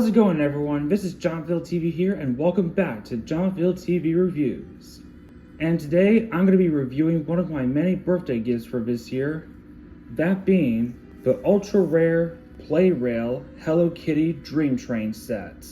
How's it going, everyone? This is Johnville TV here, and welcome back to Johnville TV Reviews. And today, I'm going to be reviewing one of my many birthday gifts for this year, that being the ultra-rare Plarail Hello Kitty Dream Train set.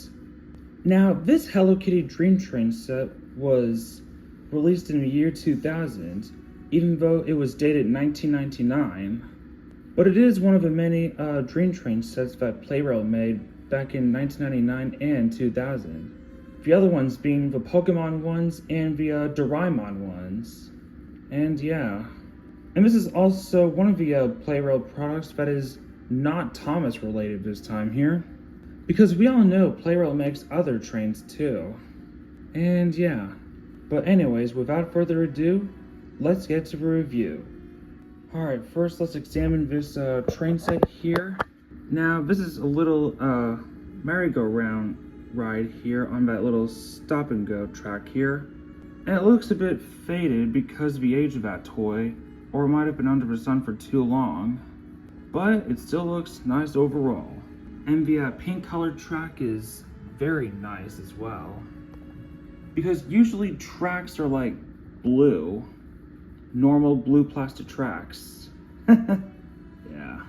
Now, this Hello Kitty Dream Train set was released in the year 2000, even though it was dated 1999. But it is one of the many Dream Train sets that Plarail made back in 1999 and 2000. The other ones being the Pokemon ones and the Doraemon ones. And yeah. And this is also one of the Plarail products that is not Thomas related this time here. Because we all know Plarail makes other trains too. And yeah. But anyways, without further ado, let's get to the review. Alright, first let's examine this train set here. Now, this is a little merry-go-round ride here on that little stop-and-go track here. And it looks a bit faded because of the age of that toy, or it might have been under the sun for too long. But it still looks nice overall. And the pink colored track is very nice as well. Because usually tracks are like blue. Normal blue plastic tracks. Yeah.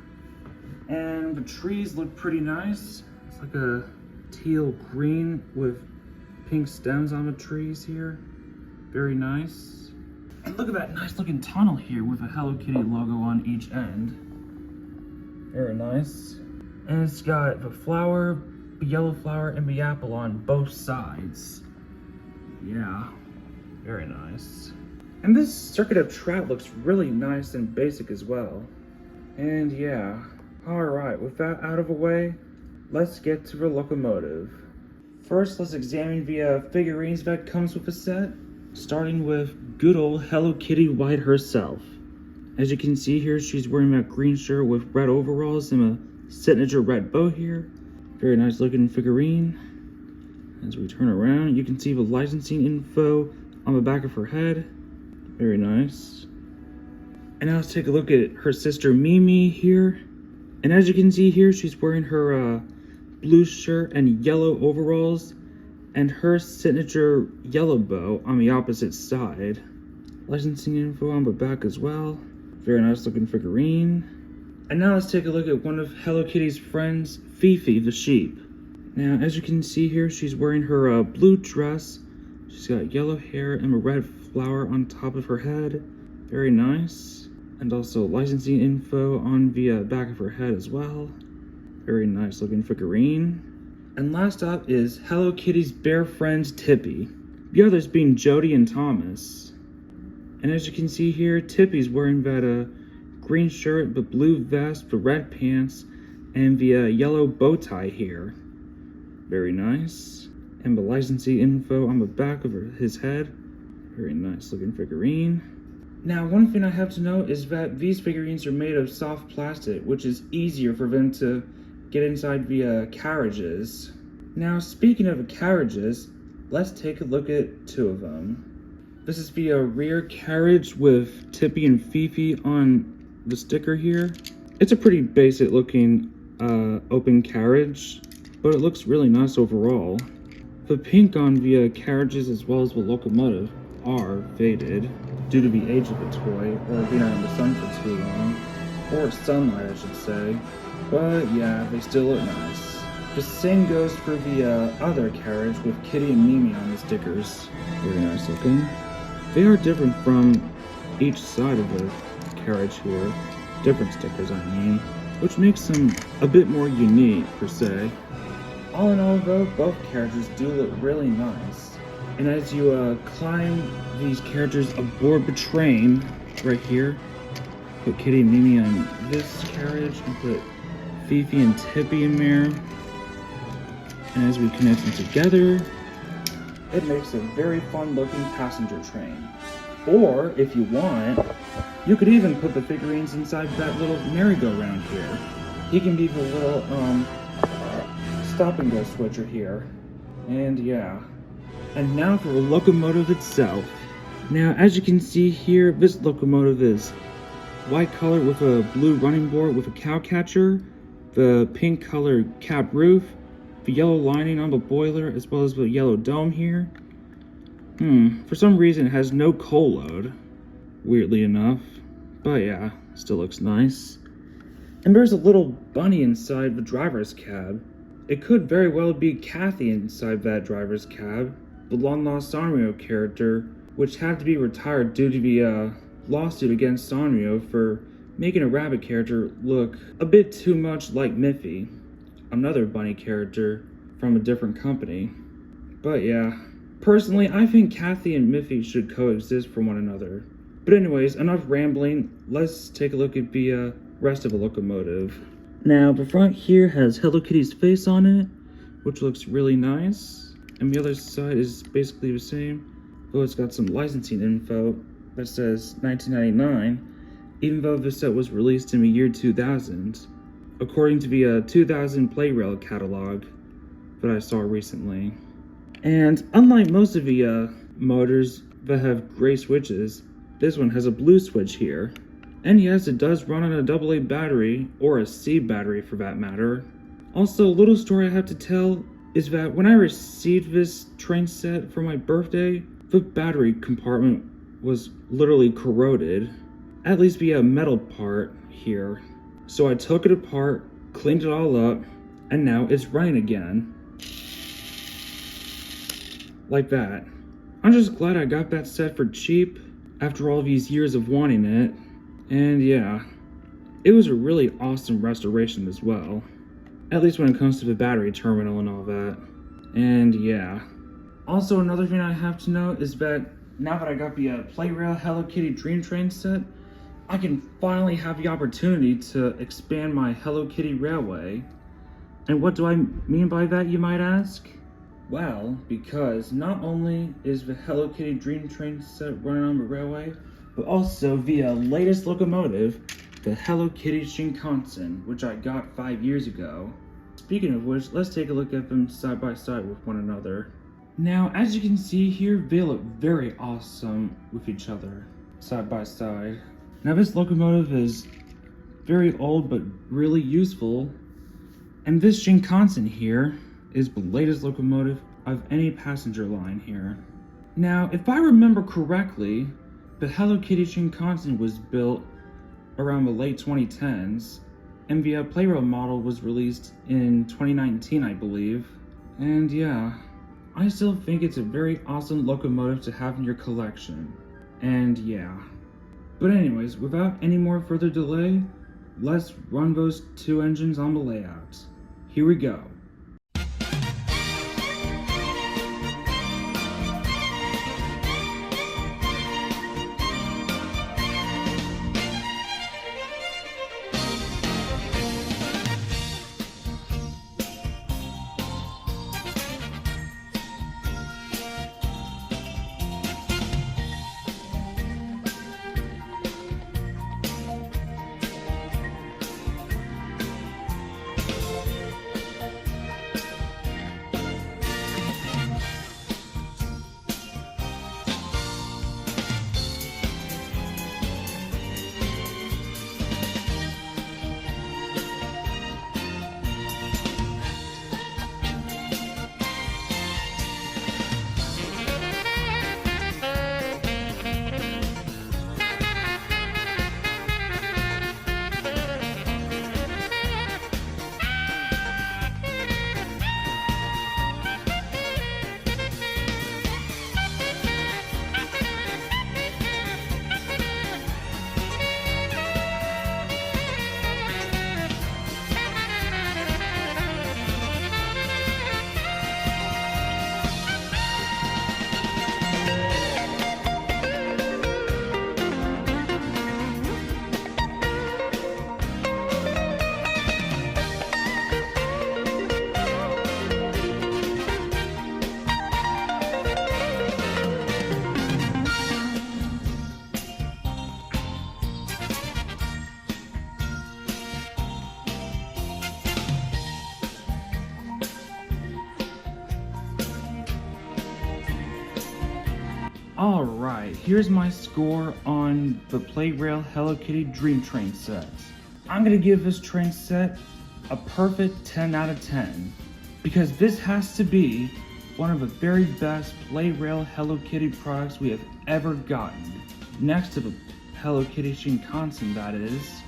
And the trees look pretty nice. It's like a teal green with pink stems on the trees here. Very nice. And look at that nice looking tunnel here with a Hello Kitty logo on each end. Very nice. And it's got the flower, the yellow flower, and the apple on both sides. Yeah. Very nice. And this circuit of track looks really nice and basic as well. And yeah. Alright, with that out of the way, let's get to the locomotive. First, let's examine the figurines that comes with the set, starting with good old Hello Kitty White herself. As you can see here, she's wearing that green shirt with red overalls and a signature red bow here. Very nice looking figurine. As we turn around, you can see the licensing info on the back of her head. Very nice. And now let's take a look at her sister Mimi here. And as you can see here, she's wearing her blue shirt and yellow overalls and her signature yellow bow on the opposite side. Licensing info on the back as well. Very nice looking figurine. And now let's take a look at one of Hello Kitty's friends, Fifi the sheep. Now, as you can see here, she's wearing her blue dress. She's got yellow hair and a red flower on top of her head. Very nice. And also licensing info on the back of her head as well. Very nice looking figurine. And last up is Hello Kitty's bear friend Tippy. The others being Jody and Thomas. And as you can see here, Tippy's wearing that green shirt, the blue vest, the red pants, and the yellow bow tie here. Very nice. And the licensing info on the back of his head. Very nice looking figurine. Now, one thing I have to note is that these figurines are made of soft plastic, which is easier for them to get inside the carriages. Now, speaking of the carriages, let's take a look at two of them. This is the rear carriage with Tippy and Fifi on the sticker here. It's a pretty basic looking open carriage, but it looks really nice overall. The pink on the carriages as well as the locomotive are faded due to the age of the toy, or being out in the sun for too long, or sunlight I should say, but yeah, they still look nice. The same goes for the other carriage with Kitty and Mimi on the stickers. Very nice looking. They are different from each side of the carriage here, different stickers I mean, which makes them a bit more unique per se. All in all though, both carriages do look really nice. And as you climb these carriages aboard the train, right here, put Kitty and Mimi on this carriage, and put Fifi and Tippy in there. And as we connect them together, it makes a very fun looking passenger train. Or, if you want, you could even put the figurines inside that little merry-go-round here. He can be the little stop-and-go switcher here. And yeah. And now for the locomotive itself. Now, as you can see here, this locomotive is white color with a blue running board with a cow catcher, the pink colored cab roof, the yellow lining on the boiler as well as the yellow dome here. For some reason it has no coal load, weirdly enough. But yeah, still looks nice. And there's a little bunny inside the driver's cab. It could very well be Kathy inside that driver's cab, the long-lost Sanrio character, which had to be retired due to the lawsuit against Sanrio for making a rabbit character look a bit too much like Miffy, another bunny character from a different company. But yeah, personally, I think Kathy and Miffy should coexist for one another. But anyways, enough rambling, let's take a look at the rest of the locomotive. Now, the front here has Hello Kitty's face on it, which looks really nice. And the other side is basically the same, though it's got some licensing info that says 1999, even though this set was released in the year 2000, according to the 2000 Plarail catalog that I saw recently. And unlike most of the motors that have gray switches, this one has a blue switch here. And yes, it does run on a AA battery, or a C battery for that matter. Also, a little story I have to tell is that when I received this train set for my birthday, the battery compartment was literally corroded, at least the metal part here. So I took it apart, cleaned it all up, and now it's running again. Like that. I'm just glad I got that set for cheap after all these years of wanting it. And yeah, it was a really awesome restoration as well. At least when it comes to the battery terminal and all that. And yeah. Also, another thing I have to note is that now that I got the Plarail Hello Kitty Dream Train set, I can finally have the opportunity to expand my Hello Kitty Railway. And what do I mean by that, you might ask? Well, because not only is the Hello Kitty Dream Train set running on the railway, but also the latest locomotive, the Hello Kitty Shinkansen, which I got 5 years ago. Speaking of which, let's take a look at them side by side with one another. Now, as you can see here, they look very awesome with each other, side by side. Now, this locomotive is very old but really useful, and this Shinkansen here is the latest locomotive of any passenger line here. Now, if I remember correctly, the Hello Kitty Shinkansen was built around the late 2010s, and the Plarail model was released in 2019, I believe. And yeah, I still think it's a very awesome locomotive to have in your collection. And yeah. But anyways, without any more further delay, let's run those two engines on the layout. Here we go. Alright, here's my score on the Plarail Hello Kitty Dream Train set. I'm gonna give this train set a perfect 10 out of 10. because this has to be one of the very best Plarail Hello Kitty products we have ever gotten. Next to the Hello Kitty Shinkansen, that is.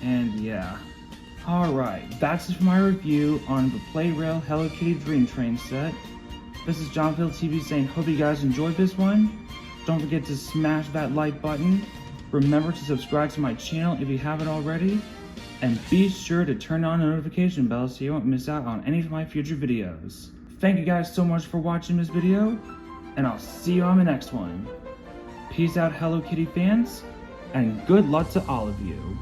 And yeah. Alright, that's it for my review on the Plarail Hello Kitty Dream Train set. This is Jonfield TV saying hope you guys enjoyed this one. Don't forget to smash that like button. Remember to subscribe to my channel if you haven't already. And be sure to turn on the notification bell so you won't miss out on any of my future videos. Thank you guys so much for watching this video, and I'll see you on the next one. Peace out, Hello Kitty fans, and good luck to all of you.